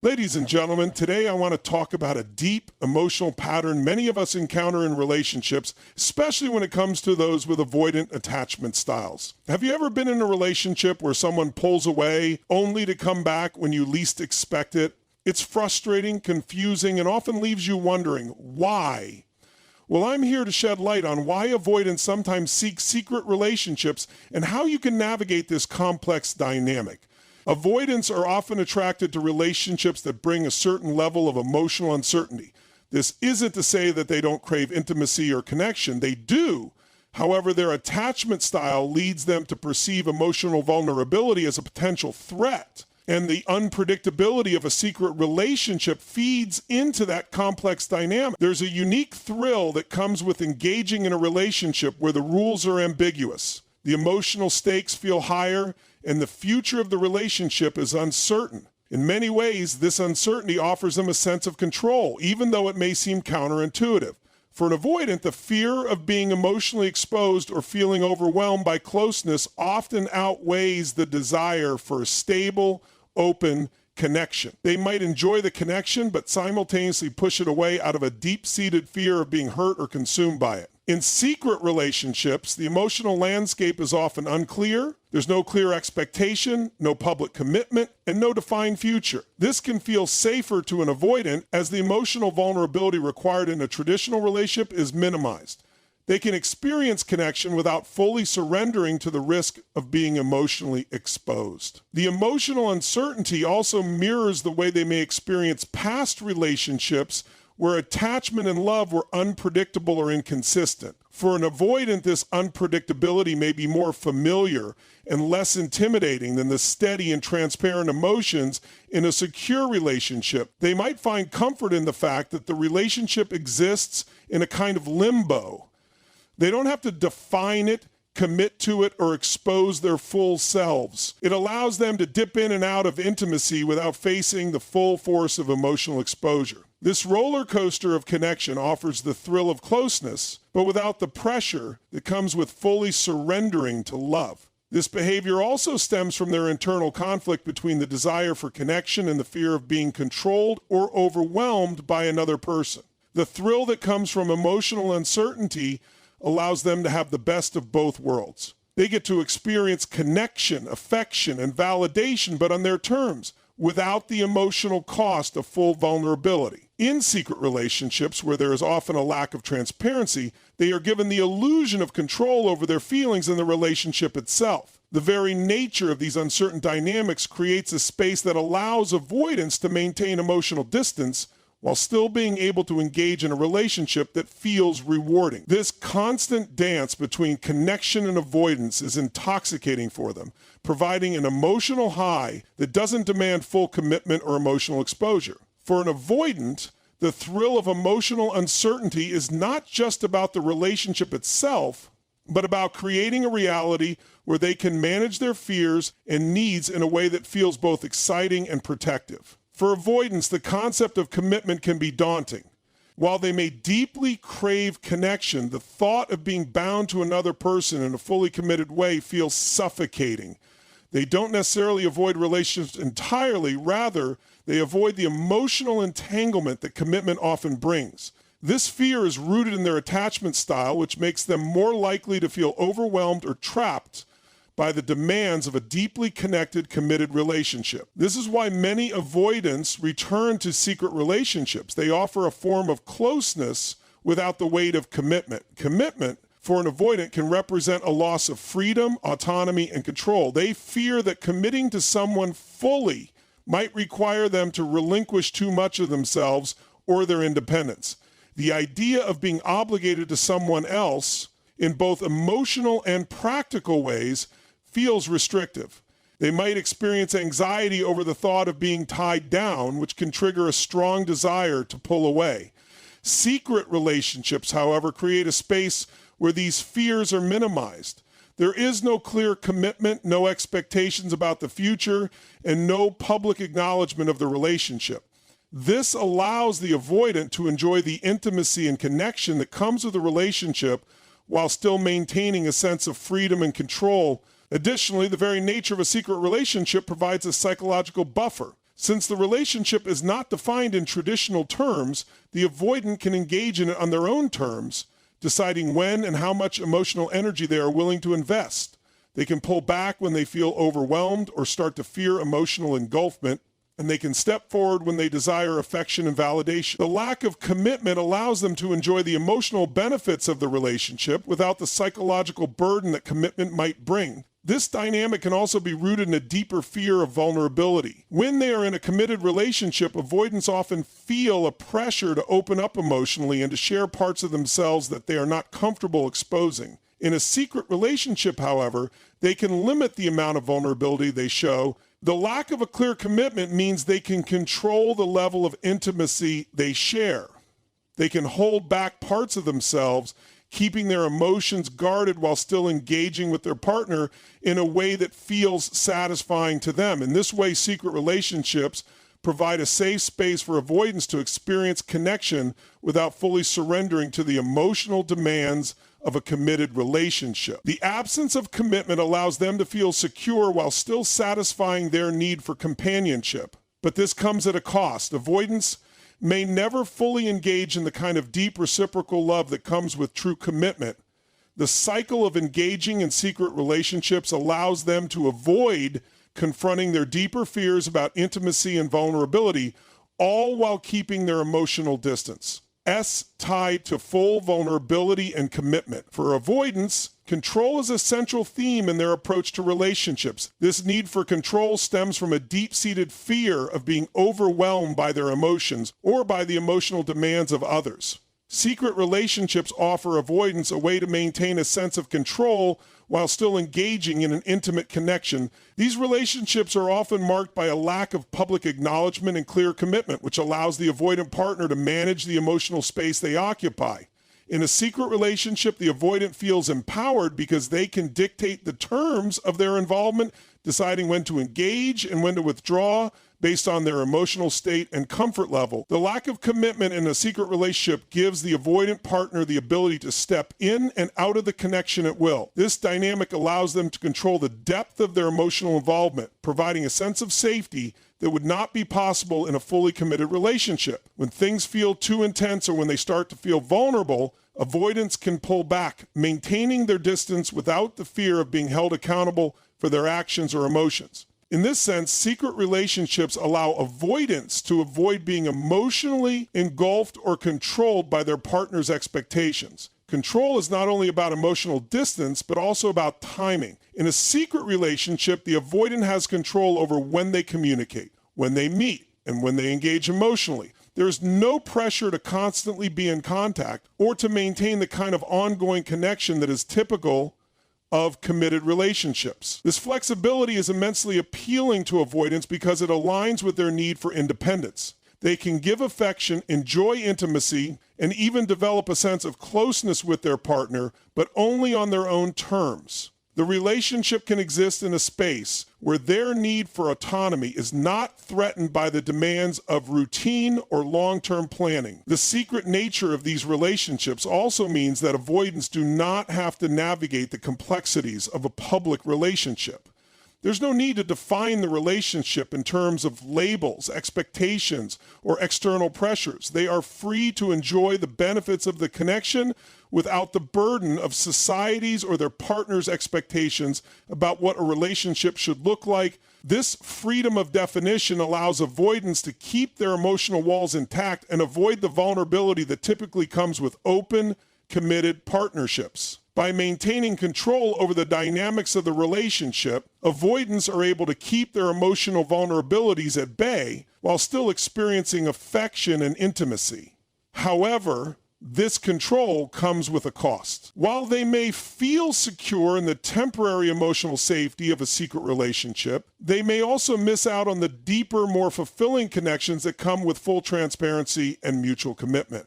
Ladies and gentlemen, today I want to talk about a deep emotional pattern many of us encounter in relationships, especially when it comes to those with avoidant attachment styles. Have you ever been in a relationship where someone pulls away only to come back when you least expect it? It's frustrating, confusing, and often leaves you wondering, why? Well, I'm here to shed light on why avoidants sometimes seek secret relationships and how you can navigate this complex dynamic. Avoidants are often attracted to relationships that bring a certain level of emotional uncertainty. This isn't to say that they don't crave intimacy or connection. They do. However, their attachment style leads them to perceive emotional vulnerability as a potential threat. And the unpredictability of a secret relationship feeds into that complex dynamic. There's a unique thrill that comes with engaging in a relationship where the rules are ambiguous. The emotional stakes feel higher, and the future of the relationship is uncertain. In many ways, this uncertainty offers them a sense of control, even though it may seem counterintuitive. For an avoidant, the fear of being emotionally exposed or feeling overwhelmed by closeness often outweighs the desire for a stable, open connection. They might enjoy the connection, but simultaneously push it away out of a deep-seated fear of being hurt or consumed by it. In secret relationships, the emotional landscape is often unclear. There's no clear expectation, no public commitment, and no defined future. This can feel safer to an avoidant as the emotional vulnerability required in a traditional relationship is minimized. They can experience connection without fully surrendering to the risk of being emotionally exposed. The emotional uncertainty also mirrors the way they may experience past relationships where attachment and love were unpredictable or inconsistent. For an avoidant, this unpredictability may be more familiar and less intimidating than the steady and transparent emotions in a secure relationship. They might find comfort in the fact that the relationship exists in a kind of limbo. They don't have to define it, commit to it, or expose their full selves. It allows them to dip in and out of intimacy without facing the full force of emotional exposure. This roller coaster of connection offers the thrill of closeness, but without the pressure that comes with fully surrendering to love. This behavior also stems from their internal conflict between the desire for connection and the fear of being controlled or overwhelmed by another person. The thrill that comes from emotional uncertainty allows them to have the best of both worlds. They get to experience connection, affection, and validation, but on their terms, without the emotional cost of full vulnerability. In secret relationships, where there is often a lack of transparency, they are given the illusion of control over their feelings and the relationship itself. The very nature of these uncertain dynamics creates a space that allows avoidance to maintain emotional distance while still being able to engage in a relationship that feels rewarding. This constant dance between connection and avoidance is intoxicating for them, providing an emotional high that doesn't demand full commitment or emotional exposure. For an avoidant, the thrill of emotional uncertainty is not just about the relationship itself, but about creating a reality where they can manage their fears and needs in a way that feels both exciting and protective. For avoidants, the concept of commitment can be daunting. While they may deeply crave connection, the thought of being bound to another person in a fully committed way feels suffocating. They don't necessarily avoid relationships entirely, rather, they avoid the emotional entanglement that commitment often brings. This fear is rooted in their attachment style, which makes them more likely to feel overwhelmed or trapped by the demands of a deeply connected, committed relationship. This is why many avoidants return to secret relationships. They offer a form of closeness without the weight of commitment. Commitment, for an avoidant, can represent a loss of freedom, autonomy, and control. They fear that committing to someone fully might require them to relinquish too much of themselves or their independence. The idea of being obligated to someone else in both emotional and practical ways feels restrictive. They might experience anxiety over the thought of being tied down, which can trigger a strong desire to pull away. Secret relationships, however, create a space where these fears are minimized. There is no clear commitment, no expectations about the future, and no public acknowledgement of the relationship. This allows the avoidant to enjoy the intimacy and connection that comes with a relationship while still maintaining a sense of freedom and control. Additionally, the very nature of a secret relationship provides a psychological buffer. Since the relationship is not defined in traditional terms, the avoidant can engage in it on their own terms, deciding when and how much emotional energy they are willing to invest. They can pull back when they feel overwhelmed or start to fear emotional engulfment, and they can step forward when they desire affection and validation. The lack of commitment allows them to enjoy the emotional benefits of the relationship without the psychological burden that commitment might bring. This dynamic can also be rooted in a deeper fear of vulnerability. When they are in a committed relationship, avoidants often feel a pressure to open up emotionally and to share parts of themselves that they are not comfortable exposing. In a secret relationship, however, they can limit the amount of vulnerability they show. The lack of a clear commitment means they can control the level of intimacy they share. They can hold back parts of themselves, keeping their emotions guarded while still engaging with their partner in a way that feels satisfying to them. In this way, secret relationships provide a safe space for avoidants to experience connection without fully surrendering to the emotional demands of a committed relationship. The absence of commitment allows them to feel secure while still satisfying their need for companionship. But this comes at a cost. Avoidants may never fully engage in the kind of deep reciprocal love that comes with true commitment. The cycle of engaging in secret relationships allows them to avoid confronting their deeper fears about intimacy and vulnerability, all while keeping their emotional distance. Tied to full vulnerability and commitment. For avoidants, control is a central theme in their approach to relationships. This need for control stems from a deep-seated fear of being overwhelmed by their emotions or by the emotional demands of others. Secret relationships offer avoidants a way to maintain a sense of control while still engaging in an intimate connection. These relationships are often marked by a lack of public acknowledgement and clear commitment, which allows the avoidant partner to manage the emotional space they occupy. In a secret relationship, the avoidant feels empowered because they can dictate the terms of their involvement, deciding when to engage and when to withdraw based on their emotional state and comfort level. The lack of commitment in a secret relationship gives the avoidant partner the ability to step in and out of the connection at will. This dynamic allows them to control the depth of their emotional involvement, providing a sense of safety that would not be possible in a fully committed relationship. When things feel too intense or when they start to feel vulnerable, avoidants can pull back, maintaining their distance without the fear of being held accountable for their actions or emotions. In this sense, secret relationships allow avoidants to avoid being emotionally engulfed or controlled by their partner's expectations. Control is not only about emotional distance, but also about timing. In a secret relationship, the avoidant has control over when they communicate, when they meet, and when they engage emotionally. There is no pressure to constantly be in contact or to maintain the kind of ongoing connection that is typical of committed relationships. This flexibility is immensely appealing to avoidants because it aligns with their need for independence. They can give affection, enjoy intimacy, and even develop a sense of closeness with their partner, but only on their own terms. The relationship can exist in a space where their need for autonomy is not threatened by the demands of routine or long-term planning. The secret nature of these relationships also means that avoidants do not have to navigate the complexities of a public relationship. There's no need to define the relationship in terms of labels, expectations, or external pressures. They are free to enjoy the benefits of the connection without the burden of society's or their partner's expectations about what a relationship should look like. This freedom of definition allows avoidants to keep their emotional walls intact and avoid the vulnerability that typically comes with open, committed partnerships. By maintaining control over the dynamics of the relationship, avoidants are able to keep their emotional vulnerabilities at bay while still experiencing affection and intimacy. However, this control comes with a cost. While they may feel secure in the temporary emotional safety of a secret relationship, they may also miss out on the deeper, more fulfilling connections that come with full transparency and mutual commitment.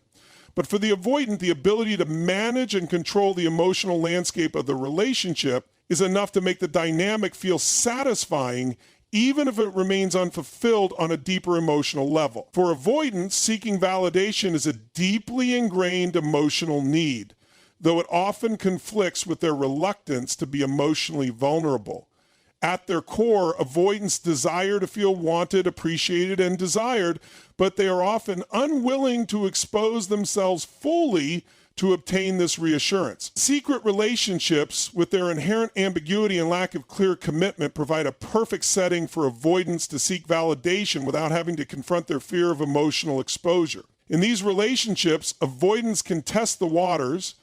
But for the avoidant, the ability to manage and control the emotional landscape of the relationship is enough to make the dynamic feel satisfying, even if it remains unfulfilled on a deeper emotional level. For avoidants, seeking validation is a deeply ingrained emotional need, though it often conflicts with their reluctance to be emotionally vulnerable. At their core, avoidants desire to feel wanted, appreciated, and desired, but they are often unwilling to expose themselves fully to obtain this reassurance. Secret relationships, with their inherent ambiguity and lack of clear commitment, provide a perfect setting for avoidants to seek validation without having to confront their fear of emotional exposure. In these relationships, avoidants can test the waters,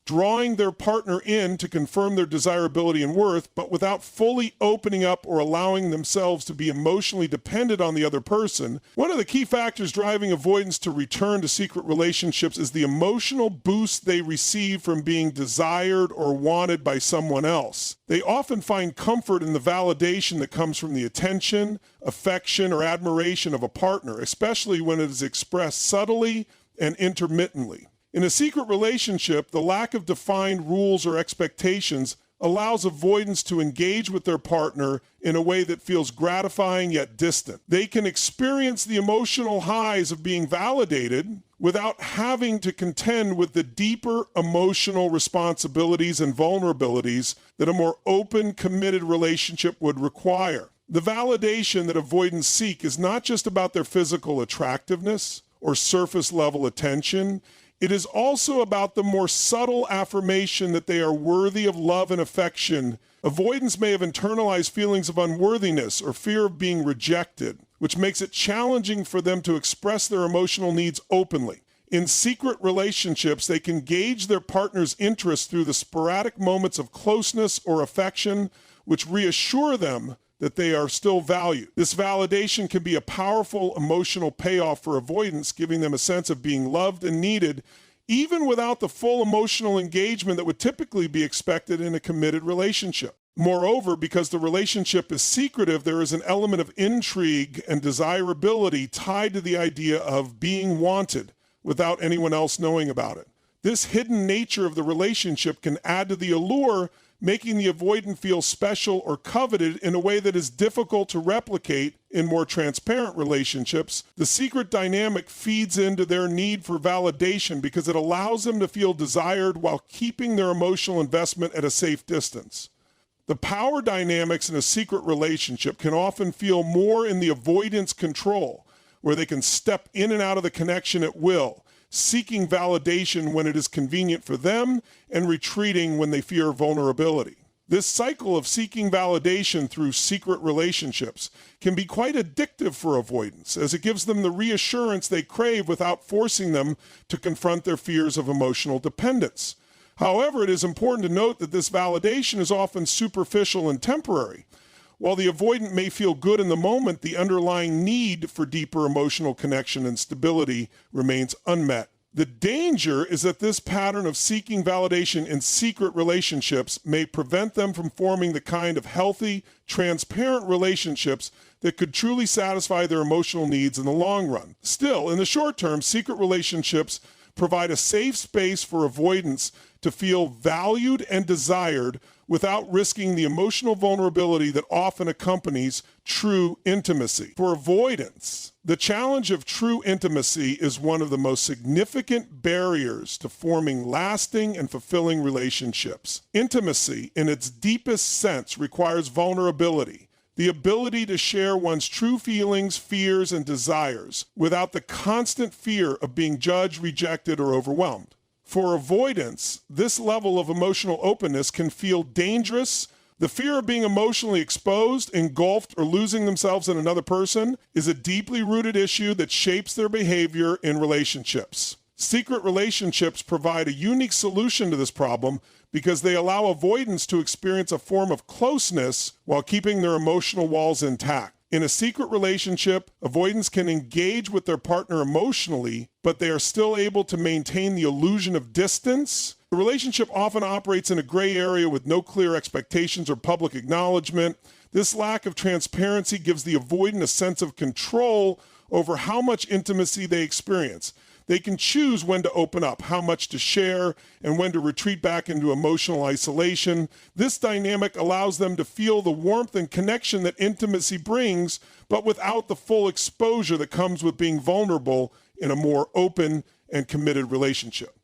drawing their partner in to confirm their desirability and worth, but without fully opening up or allowing themselves to be emotionally dependent on the other person. One of the key factors driving avoidants to return to secret relationships is the emotional boost they receive from being desired or wanted by someone else. They often find comfort in the validation that comes from the attention, affection, or admiration of a partner, especially when it is expressed subtly and intermittently. In a secret relationship, the lack of defined rules or expectations allows avoidants to engage with their partner in a way that feels gratifying yet distant. They can experience the emotional highs of being validated without having to contend with the deeper emotional responsibilities and vulnerabilities that a more open, committed relationship would require. The validation that avoidants seek is not just about their physical attractiveness or surface-level attention. It is also about the more subtle affirmation that they are worthy of love and affection. Avoidants may have internalized feelings of unworthiness or fear of being rejected, which makes it challenging for them to express their emotional needs openly. In secret relationships, they can gauge their partner's interest through the sporadic moments of closeness or affection, which reassure them that they are still valued. This validation can be a powerful emotional payoff for avoidants, giving them a sense of being loved and needed, even without the full emotional engagement that would typically be expected in a committed relationship. Moreover, because the relationship is secretive, there is an element of intrigue and desirability tied to the idea of being wanted without anyone else knowing about it. This hidden nature of the relationship can add to the allure, making the avoidant feel special or coveted in a way that is difficult to replicate in more transparent relationships. The secret dynamic feeds into their need for validation because it allows them to feel desired while keeping their emotional investment at a safe distance. The power dynamics in a secret relationship can often feel more in the avoidant's control, where they can step in and out of the connection at will, seeking validation when it is convenient for them and retreating when they fear vulnerability. This cycle of seeking validation through secret relationships can be quite addictive for avoidants, as it gives them the reassurance they crave without forcing them to confront their fears of emotional dependence. However, it is important to note that this validation is often superficial and temporary. While the avoidant may feel good in the moment, the underlying need for deeper emotional connection and stability remains unmet. The danger is that this pattern of seeking validation in secret relationships may prevent them from forming the kind of healthy, transparent relationships that could truly satisfy their emotional needs in the long run. Still, in the short term, secret relationships provide a safe space for avoidants to feel valued and desired without risking the emotional vulnerability that often accompanies true intimacy. For avoidants, the challenge of true intimacy is one of the most significant barriers to forming lasting and fulfilling relationships. Intimacy, in its deepest sense, requires vulnerability, the ability to share one's true feelings, fears, and desires without the constant fear of being judged, rejected, or overwhelmed. For avoidants, this level of emotional openness can feel dangerous. The fear of being emotionally exposed, engulfed, or losing themselves in another person is a deeply rooted issue that shapes their behavior in relationships. Secret relationships provide a unique solution to this problem because they allow avoidants to experience a form of closeness while keeping their emotional walls intact. In a secret relationship, avoidants can engage with their partner emotionally, but they are still able to maintain the illusion of distance. The relationship often operates in a gray area with no clear expectations or public acknowledgement. This lack of transparency gives the avoidant a sense of control over how much intimacy they experience. They can choose when to open up, how much to share, and when to retreat back into emotional isolation. This dynamic allows them to feel the warmth and connection that intimacy brings, but without the full exposure that comes with being vulnerable in a more open and committed relationship.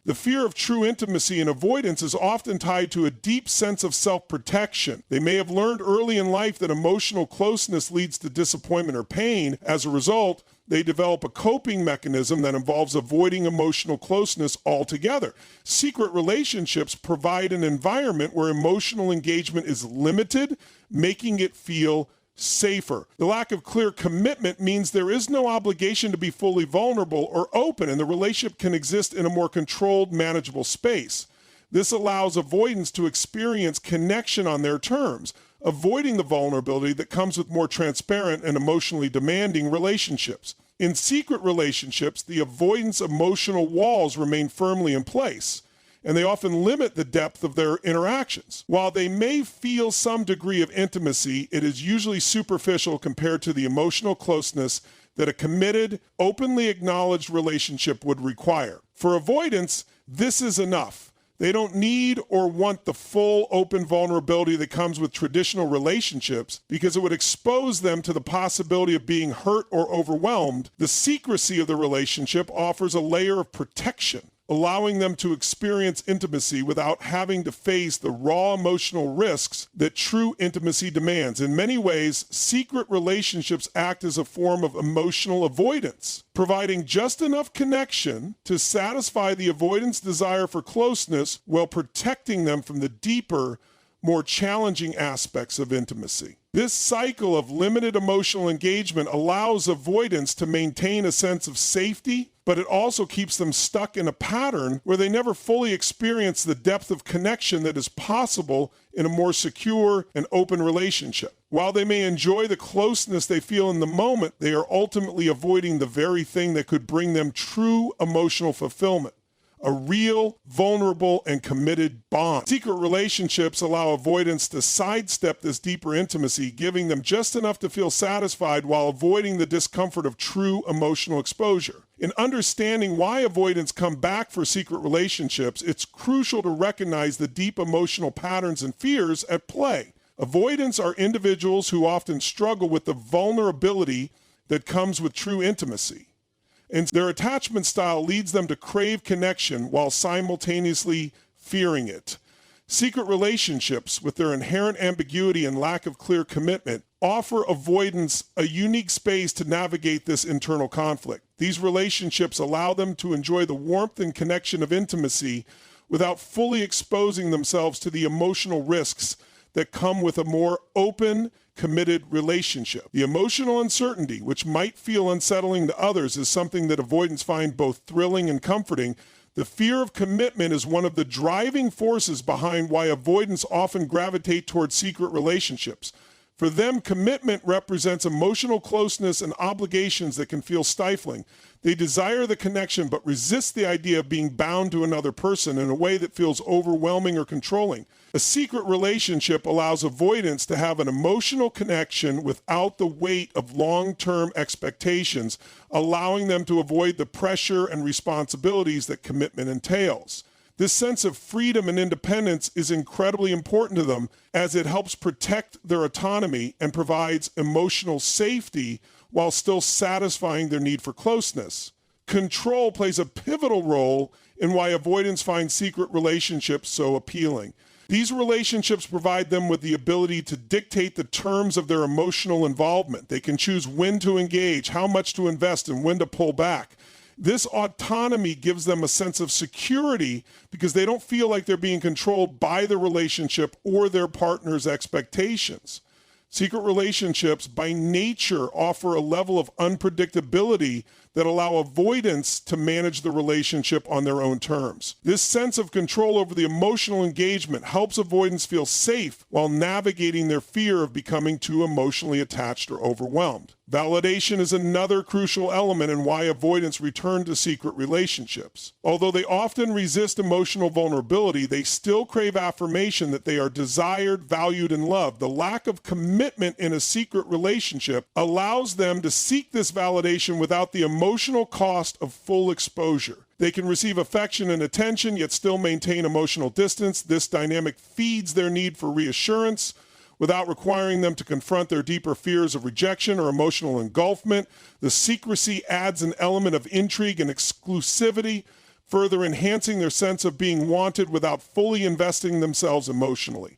The fear of true intimacy and avoidance is often tied to a deep sense of self-protection. They may have learned early in life that emotional closeness leads to disappointment or pain. As a result, they develop a coping mechanism that involves avoiding emotional closeness altogether. Secret relationships provide an environment where emotional engagement is limited, making it feel safer. The lack of clear commitment means there is no obligation to be fully vulnerable or open, and the relationship can exist in a more controlled, manageable space. This allows avoidants to experience connection on their terms, avoiding the vulnerability that comes with more transparent and emotionally demanding relationships. In secret relationships, the avoidance emotional walls remain firmly in place, and they often limit the depth of their interactions. While they may feel some degree of intimacy, it is usually superficial compared to the emotional closeness that a committed, openly acknowledged relationship would require. For avoidants, this is enough. They don't need or want the full open vulnerability that comes with traditional relationships because it would expose them to the possibility of being hurt or overwhelmed. The secrecy of the relationship offers a layer of protection, allowing them to experience intimacy without having to face the raw emotional risks that true intimacy demands. In many ways, secret relationships act as a form of emotional avoidance, providing just enough connection to satisfy the avoidant's desire for closeness while protecting them from the deeper, more challenging aspects of intimacy. This cycle of limited emotional engagement allows avoidants to maintain a sense of safety, but it also keeps them stuck in a pattern where they never fully experience the depth of connection that is possible in a more secure and open relationship. While they may enjoy the closeness they feel in the moment, they are ultimately avoiding the very thing that could bring them true emotional fulfillment: a real, vulnerable, and committed bond. Secret relationships allow avoidants to sidestep this deeper intimacy, giving them just enough to feel satisfied while avoiding the discomfort of true emotional exposure. In understanding why avoidants come back for secret relationships, it's crucial to recognize the deep emotional patterns and fears at play. Avoidants are individuals who often struggle with the vulnerability that comes with true intimacy, and their attachment style leads them to crave connection while simultaneously fearing it. Secret relationships, with their inherent ambiguity and lack of clear commitment, offer avoidants a unique space to navigate this internal conflict. These relationships allow them to enjoy the warmth and connection of intimacy without fully exposing themselves to the emotional risks that come with a more open, committed relationship. The emotional uncertainty, which might feel unsettling to others, is something that avoidants find both thrilling and comforting. The fear of commitment is one of the driving forces behind why avoidants often gravitate towards secret relationships. For them, commitment represents emotional closeness and obligations that can feel stifling. They desire the connection but resist the idea of being bound to another person in a way that feels overwhelming or controlling. A secret relationship allows avoidants to have an emotional connection without the weight of long-term expectations, allowing them to avoid the pressure and responsibilities that commitment entails. This sense of freedom and independence is incredibly important to them, as it helps protect their autonomy and provides emotional safety while still satisfying their need for closeness. Control plays a pivotal role in why avoidants find secret relationships so appealing. These relationships provide them with the ability to dictate the terms of their emotional involvement. They can choose when to engage, how much to invest, and when to pull back. This autonomy gives them a sense of security because they don't feel like they're being controlled by the relationship or their partner's expectations. Secret relationships, by nature, offer a level of unpredictability that allow avoidants to manage the relationship on their own terms. This sense of control over the emotional engagement helps avoidants feel safe while navigating their fear of becoming too emotionally attached or overwhelmed. Validation is another crucial element in why avoidants return to secret relationships. Although they often resist emotional vulnerability, they still crave affirmation that they are desired, valued, and loved. The lack of commitment in a secret relationship allows them to seek this validation without the emotional cost of full exposure. They can receive affection and attention, yet still maintain emotional distance. This dynamic feeds their need for reassurance without requiring them to confront their deeper fears of rejection or emotional engulfment. The secrecy adds an element of intrigue and exclusivity, further enhancing their sense of being wanted without fully investing themselves emotionally.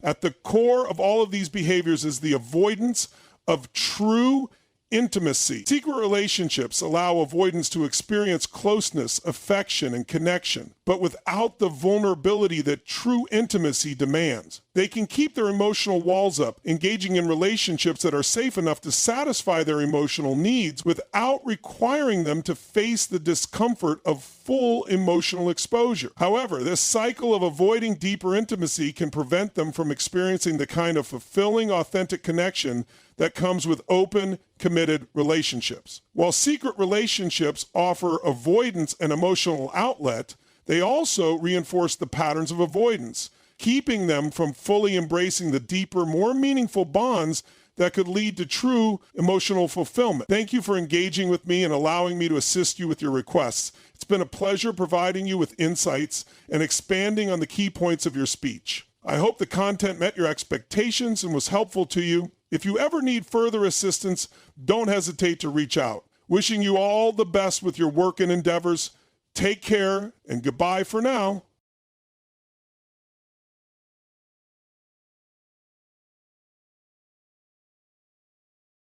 At the core of all of these behaviors is the avoidance of true intimacy. Secret relationships allow avoidants to experience closeness, affection, and connection, but without the vulnerability that true intimacy demands. They can keep their emotional walls up, engaging in relationships that are safe enough to satisfy their emotional needs without requiring them to face the discomfort of full emotional exposure. However, this cycle of avoiding deeper intimacy can prevent them from experiencing the kind of fulfilling, authentic connection that comes with open, committed relationships. While secret relationships offer avoidance an emotional outlet, they also reinforce the patterns of avoidance, keeping them from fully embracing the deeper, more meaningful bonds that could lead to true emotional fulfillment. Thank you for engaging with me and allowing me to assist you with your requests. It's been a pleasure providing you with insights and expanding on the key points of your speech. I hope the content met your expectations and was helpful to you. If you ever need further assistance, don't hesitate to reach out. Wishing you all the best with your work and endeavors. Take care and goodbye for now.